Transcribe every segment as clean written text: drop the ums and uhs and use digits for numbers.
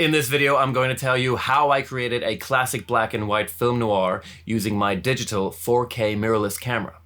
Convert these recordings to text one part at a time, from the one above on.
In this video, I'm going to tell you how I created a classic black and white film noir using my digital 4K mirrorless camera.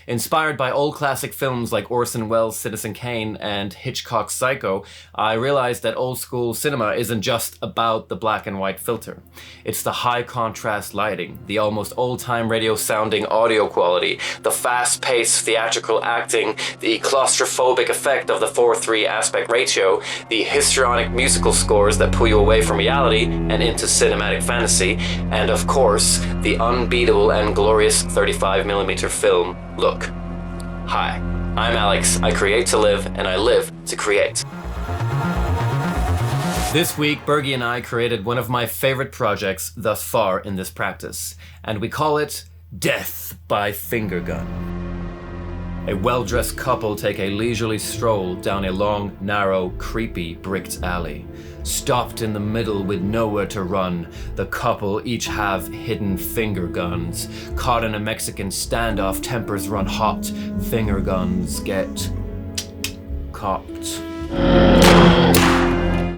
Inspired by old classic films like Orson Welles' Citizen Kane and Hitchcock's Psycho, I realized that old school cinema isn't just about the black and white filter. It's the high contrast lighting, the almost old-time radio sounding audio quality, the fast-paced theatrical acting, the claustrophobic effect of the 4:3 aspect ratio, the histrionic musical scores that pull you away from reality and into cinematic fantasy, and of course, the unbeatable and glorious 35mm film look. Hi, I'm Alex. I create to live, and I live to create. This week, Bergie and I created one of my favorite projects thus far in this practice, and we call it Death by Finger Gun. A well-dressed couple take a leisurely stroll down a long, narrow, creepy bricked alley. Stopped in the middle with nowhere to run, the couple each have hidden finger guns. Caught in a Mexican standoff, tempers run hot, finger guns get cocked.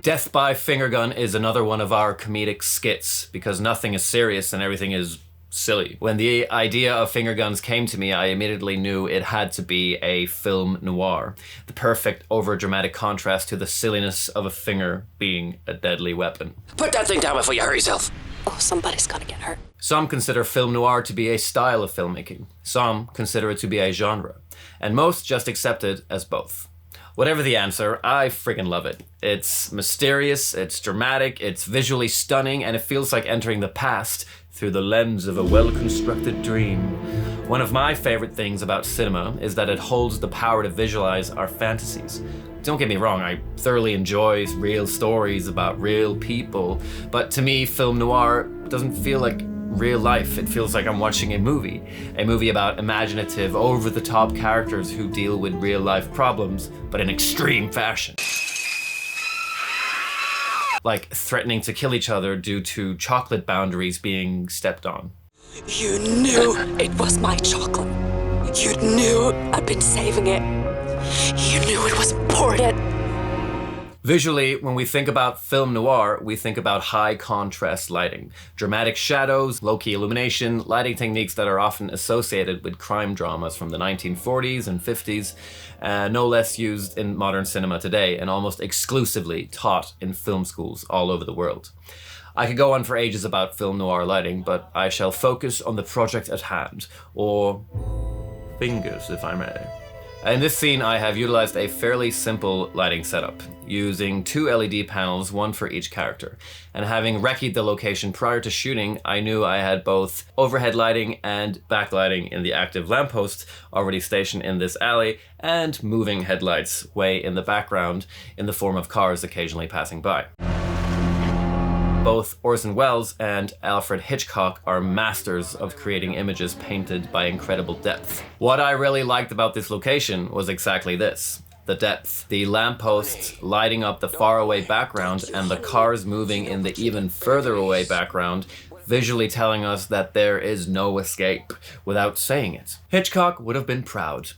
Death by Finger Gun is another one of our comedic skits, because nothing is serious and everything is silly. When the idea of finger guns came to me, I immediately knew it had to be a film noir. The perfect over-dramatic contrast to the silliness of a finger being a deadly weapon. Put that thing down before you hurt yourself. Oh, somebody's gonna get hurt. Some consider film noir to be a style of filmmaking. Some consider it to be a genre. And most just accept it as both. Whatever the answer, I friggin' love it. It's mysterious, it's dramatic, it's visually stunning, and it feels like entering the past through the lens of a well-constructed dream. One of my favorite things about cinema is that it holds the power to visualize our fantasies. Don't get me wrong, I thoroughly enjoy real stories about real people, but to me, film noir doesn't feel like real life. It feels like I'm watching a movie about imaginative, over-the-top characters who deal with real-life problems, but in extreme fashion. Like threatening to kill each other due to chocolate boundaries being stepped on. You knew it was my chocolate. You knew I'd been saving it. You knew it was important. Visually, when we think about film noir, we think about high contrast lighting, dramatic shadows, low-key illumination, lighting techniques that are often associated with crime dramas from the 1940s and 50s, no less used in modern cinema today and almost exclusively taught in film schools all over the world. I could go on for ages about film noir lighting, but I shall focus on the project at hand, or fingers if I may. In this scene, I have utilized a fairly simple lighting setup, using 2 LED panels, one for each character. And having recce'd the location prior to shooting, I knew I had both overhead lighting and backlighting in the active lamppost already stationed in this alley, and moving headlights way in the background in the form of cars occasionally passing by. Both Orson Welles and Alfred Hitchcock are masters of creating images painted by incredible depth. What I really liked about this location was exactly this. The depth. The lampposts lighting up the faraway background and the cars moving in the even further away background, visually telling us that there is no escape without saying it. Hitchcock would have been proud.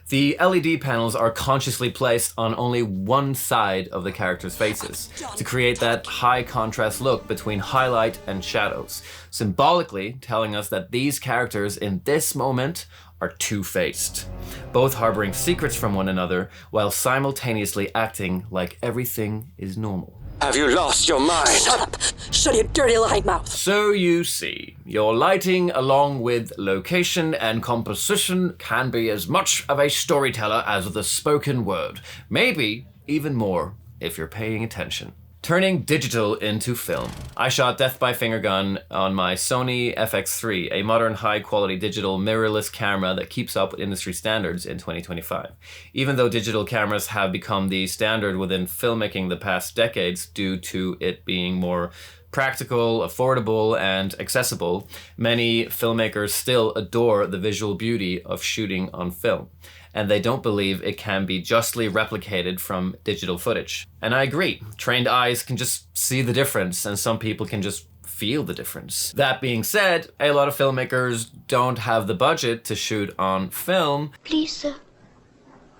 The LED panels are consciously placed on only one side of the characters' faces to create that high contrast look between highlight and shadows, symbolically telling us that these characters in this moment are two-faced, both harboring secrets from one another while simultaneously acting like everything is normal. Have you lost your mind? Shut up! Shut your dirty lying mouth! So you see, your lighting along with location and composition can be as much of a storyteller as the spoken word. Maybe even more if you're paying attention. Turning digital into film. I shot Death by Finger Gun on my Sony FX3, a modern high-quality digital mirrorless camera that keeps up with industry standards in 2025. Even though digital cameras have become the standard within filmmaking the past decades due to it being more practical, affordable, and accessible, many filmmakers still adore the visual beauty of shooting on film, and they don't believe it can be justly replicated from digital footage. And I agree, trained eyes can just see the difference, and some people can just feel the difference. That being said, a lot of filmmakers don't have the budget to shoot on film. Please, sir,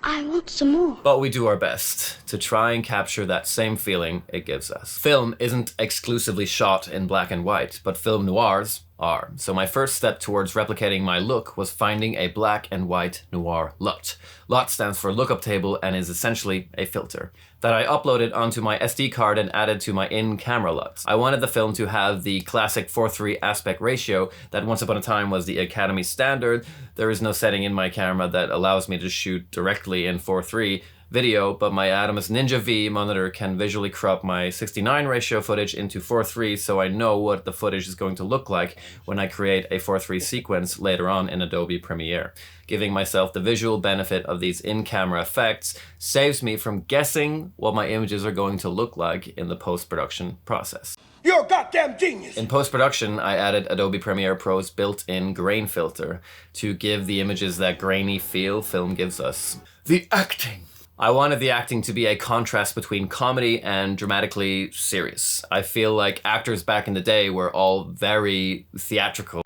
I want some more. But we do our best to try and capture that same feeling it gives us. Film isn't exclusively shot in black and white, but film noirs are. So my first step towards replicating my look was finding a black and white noir LUT. LUT stands for lookup table and is essentially a filter that I uploaded onto my SD card and added to my in-camera LUTs. I wanted the film to have the classic 4:3 aspect ratio that once upon a time was the Academy standard. There is no setting in my camera that allows me to shoot directly in 4:3 video, but my Atomos Ninja V monitor can visually crop my 69 ratio footage into 4:3, so I know what the footage is going to look like when I create a 4:3 sequence later on in Adobe Premiere. Giving myself the visual benefit of these in-camera effects saves me from guessing what my images are going to look like in the post-production process. You're a goddamn genius! In post-production, I added Adobe Premiere Pro's built-in grain filter to give the images that grainy feel film gives us. The acting! I wanted the acting to be a contrast between comedy and dramatically serious. I feel like actors back in the day were all very theatrical,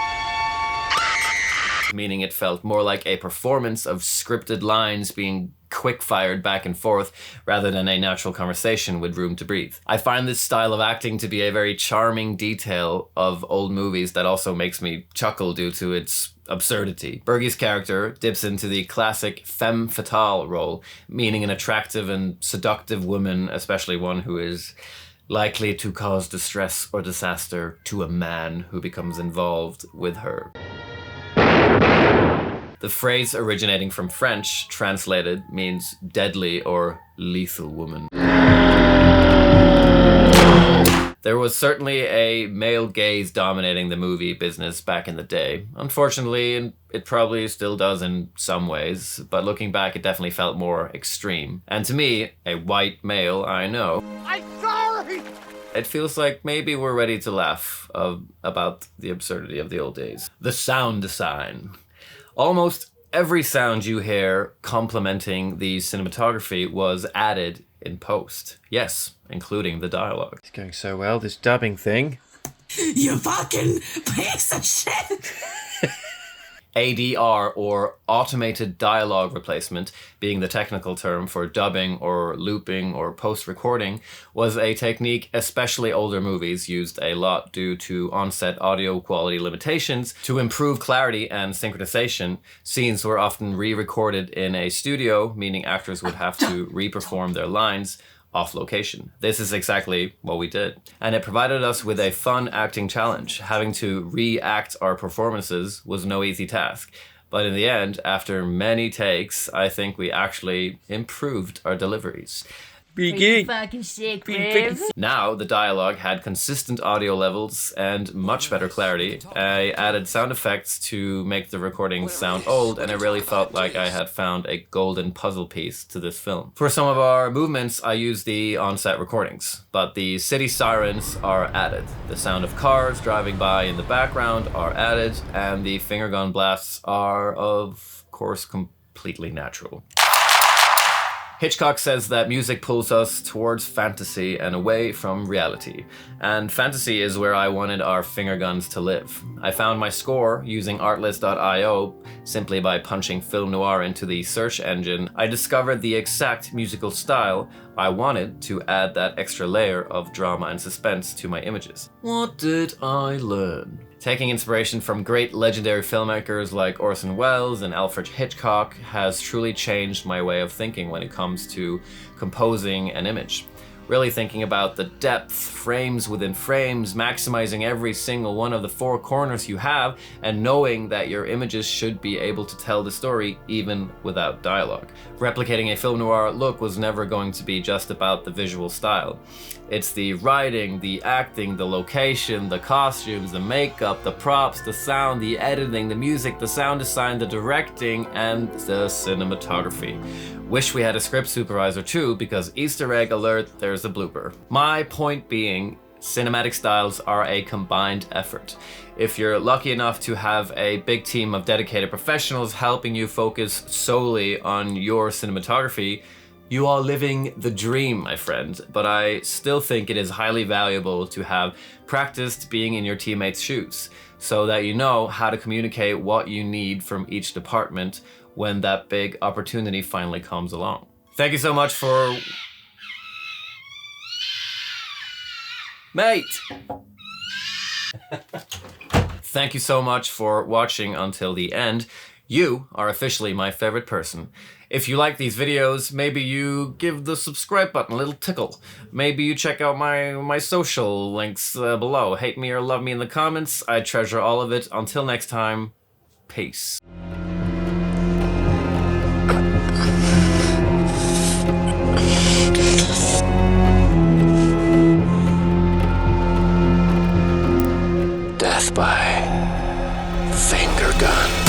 meaning it felt more like a performance of scripted lines being quick-fired back and forth rather than a natural conversation with room to breathe. I find this style of acting to be a very charming detail of old movies that also makes me chuckle due to its absurdity. Bergie's character dips into the classic femme fatale role, meaning an attractive and seductive woman, especially one who is likely to cause distress or disaster to a man who becomes involved with her. The phrase originating from French, translated, means deadly or lethal woman. There was certainly a male gaze dominating the movie business back in the day. Unfortunately, it probably still does in some ways, but looking back, it definitely felt more extreme. And to me, a white male, I know, I'm sorry! it feels like maybe we're ready to laugh about the absurdity of the old days. The sound design. Almost every sound you hear complementing the cinematography was added in post. Yes, including the dialogue. It's going so well, this dubbing thing. You fucking piece of shit! ADR, or automated dialogue replacement, being the technical term for dubbing or looping or post-recording, was a technique especially older movies used a lot due to on-set audio quality limitations. To improve clarity and synchronization, scenes were often re-recorded in a studio, meaning actors would have to re-perform their lines off location. This is exactly what we did. And it provided us with a fun acting challenge. Having to re-act our performances was no easy task. But in the end, after many takes, I think we actually improved our deliveries. Fucking sick, babe. Now, the dialogue had consistent audio levels and much better clarity. I added sound effects to make the recordings sound old, and it really felt like I had found a golden puzzle piece to this film. For some of our movements, I used the on-set recordings, but the city sirens are added. The sound of cars driving by in the background are added, and the finger gun blasts are, of course, completely natural. Hitchcock says that music pulls us towards fantasy and away from reality. And fantasy is where I wanted our finger guns to live. I found my score using artlist.io. Simply by punching film noir into the search engine, I discovered the exact musical style I wanted to add that extra layer of drama and suspense to my images. What did I learn? Taking inspiration from great legendary filmmakers like Orson Welles and Alfred Hitchcock has truly changed my way of thinking when it comes to composing an image. Really thinking about the depth, frames within frames, maximizing every single one of the four corners you have, and knowing that your images should be able to tell the story even without dialogue. Replicating a film noir look was never going to be just about the visual style. It's the writing, the acting, the location, the costumes, the makeup, the props, the sound, the editing, the music, the sound design, the directing, and the cinematography. Wish we had a script supervisor too, because Easter egg alert, there's a blooper. My point being, cinematic styles are a combined effort. If you're lucky enough to have a big team of dedicated professionals helping you focus solely on your cinematography, you are living the dream, my friend. But I still think it is highly valuable to have practiced being in your teammates' shoes, so that you know how to communicate what you need from each department when that big opportunity finally comes along. Thank you so much for... Mate! Thank you so much for watching until the end. You are officially my favorite person. If you like these videos, maybe you give the subscribe button a little tickle. Maybe you check out my social links below. Hate me or love me in the comments. I treasure all of it. Until next time, peace. Death by finger gun.